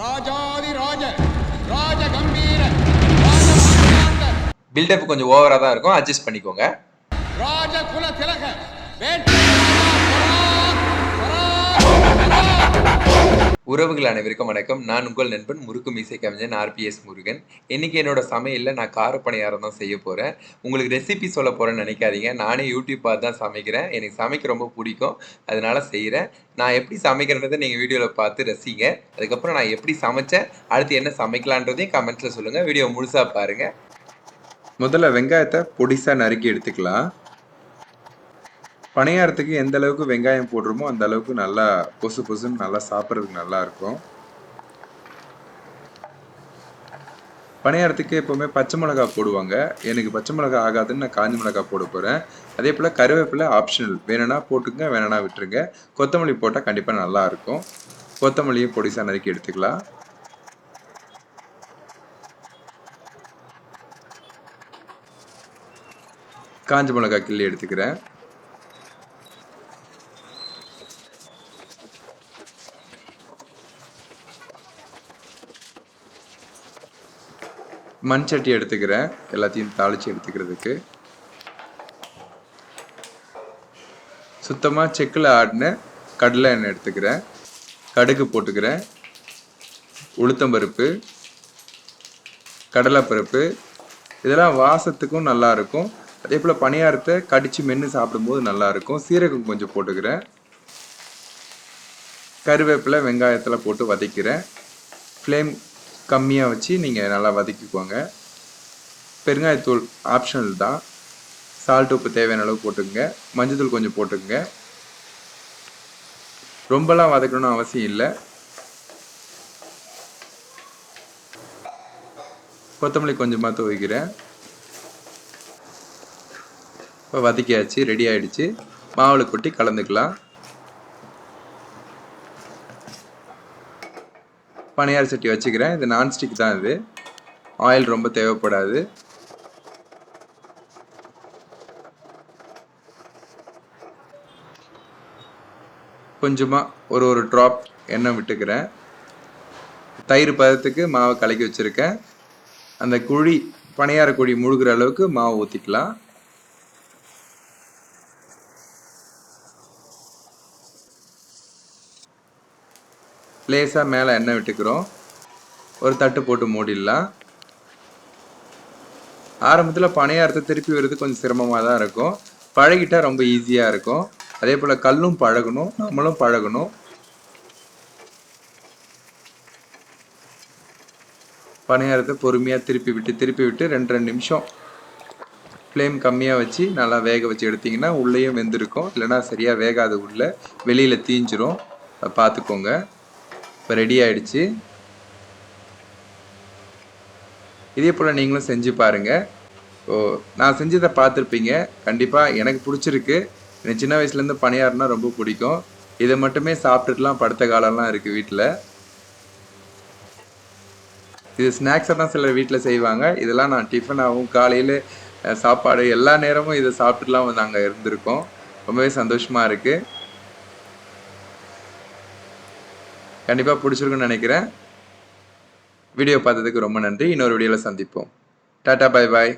ராஜாதி ராஜ ராஜ கம்பீர பில்டப் கொஞ்சம் ஓவரா தான் இருக்கும், அட்ஜஸ்ட் பண்ணிக்கோங்க. ராஜ குல திலக உறவுகள் அனைவருக்கும் வணக்கம். நான் உங்கள் நண்பன் முறுக்கு மீசை கவிஞன் RPS முருகன். இன்னைக்கு என்னோட சமையலில் நான் காரப்பணியாரம் தான் செய்ய போகிறேன். உங்களுக்கு ரெசிபி சொல்ல போகிறேன்னு நினைக்காதீங்க. நானே யூடியூப் பார்த்து தான் சமைக்கிறேன். எனக்கு சமைக்க ரொம்ப பிடிக்கும், அதனால செய்கிறேன். நான் எப்படி சமைக்கிறேன்றதை நீங்கள் வீடியோவில் பார்த்து ரசிங்க. அதுக்கப்புறம் நான் எப்படி சமைச்சேன், அடுத்து என்ன சமைக்கலான்றதையும் கமெண்ட்ஸில் சொல்லுங்கள். வீடியோ முழுசாக பாருங்கள். முதல்ல வெங்காயத்தை பொடிசாக நறுக்கி எடுத்துக்கலாம். பணியாரத்துக்கு எந்த அளவுக்கு வெங்காயம் போடுறோமோ அந்த அளவுக்கு நல்லா பொசு பொசுன்னு நல்லா சாப்பிட்றதுக்கு நல்லா இருக்கும். பணியாரத்துக்கு எப்போவுமே பச்சை மிளகாய் போடுவாங்க. எனக்கு பச்சை மிளகாய் ஆகாதுன்னு நான் காஞ்சி மிளகாய் போட போகிறேன். அதே போல் கருவேப்பிலை ஆப்ஷனல், வேணும்னா போட்டுங்க, வேணும்னா விட்டுருங்க. கொத்தமல்லி போட்டால் கண்டிப்பாக நல்லா இருக்கும். கொத்தமல்லியும் பொடிசாக நறுக்கி எடுத்துக்கலாம். காஞ்சி மிளகாய் கிள்ளி எடுத்துக்கிறேன். மண் சட்டி எடுத்துக்கிறேன், எல்லாத்தையும் தாளித்து எடுத்துக்கிறதுக்கு. சுத்தமாக செக்கில் ஆடின கடலை எண்ணெய் எடுத்துக்கிறேன். கடுகு போட்டுக்கிறேன். உளுத்தம்பருப்பு, கடலைப்பருப்பு, இதெல்லாம் வாசத்துக்கும் நல்லாயிருக்கும். அதே போல் பணியாரத்தை கடித்து மென்று சாப்பிடும்போது நல்லாயிருக்கும். சீரகம் கொஞ்சம் போட்டுக்கிறேன். கருவேப்பிலை வெங்காயத்தில் போட்டு வதக்கிறேன். ஃப்ளேம் கம்மியாக வச்சு நீங்கள் நல்லா வதக்கிக்குவாங்க. பெருங்காயத்தூள் ஆப்ஷனல் தான். சால்ட் உப்பு தேவையான அளவு போட்டுக்கங்க. மஞ்சத்தூள் கொஞ்சம் போட்டுக்கங்க. ரொம்பலாம் வதக்கணும்னு அவசியம் இல்லை. கொத்தமல்லி கொஞ்சமாக துவைக்கிறேன். இப்போ வதக்கியாச்சு, ரெடி ஆகிடுச்சு. மாவில் கொட்டி கலந்துக்கலாம். பணியார சட்டி வச்சுக்கிறேன். இது நான்ஸ்டிக் தான். இது ஆயில் ரொம்ப தேவைப்படாது. கொஞ்சமாக ஒரு ட்ராப் எண்ணெய் விட்டுக்கிறேன். தயிர் பதத்துக்கு மாவை கலக்கி வச்சுருக்கேன். அந்த குழி, பணியார குழி முழுகிற அளவுக்கு மாவு ஊற்றிக்கலாம். லேசாக மேலே எண்ணெய் விட்டுக்கிறோம். ஒரு தட்டு போட்டு மூடிடலாம். ஆரம்பத்தில் பணியாரத்தை திருப்பி வருது கொஞ்சம் சிரமமாக தான் இருக்கும். பழகிட்டால் ரொம்ப ஈஸியாக இருக்கும். அதே போல் கல்லும் பழகணும், நம்மளும் பழகணும். பணியாரத்தை பொறுமையாக திருப்பி விட்டு 2 நிமிஷம் ஃப்ளேம் கம்மியாக வச்சு நல்லா வேக வச்சு எடுத்திங்கன்னா உள்ளேயும் வெந்திருக்கும். இல்லைனா சரியாக வேகாது, உள்ளே வெளியில் தீஞ்சிரும். அதை பார்த்துக்கோங்க. இப்போ ரெடி ஆகிடுச்சு. இதே போல் நீங்களும் செஞ்சு பாருங்கள். நான் செஞ்சதை பார்த்துருப்பீங்க. கண்டிப்பாக எனக்கு பிடிச்சிருக்கு. எனக்கு சின்ன வயசுலேருந்து பணியாரம்னா ரொம்ப பிடிக்கும். இதை மட்டுமே சாப்பிட்டுட்டுலாம் படுத்த காலம்லாம் இருக்குது வீட்டில். இது ஸ்நாக்ஸாக தான் சிலர் வீட்டில் செய்வாங்க. இதெல்லாம் நான் டிஃபனாகவும் காலையில் சாப்பாடு எல்லா நேரமும் இதை சாப்பிட்டுலாம் நாங்கள் இருந்திருக்கோம். ரொம்பவே சந்தோஷமாக இருக்குது. கண்டிப்பாக பிடிச்சிருக்குன்னு நினைக்கிறேன். வீடியோ பார்த்ததுக்கு ரொம்ப நன்றி. இன்னொரு வீடியோவில் சந்திப்போம். Tata, bye bye.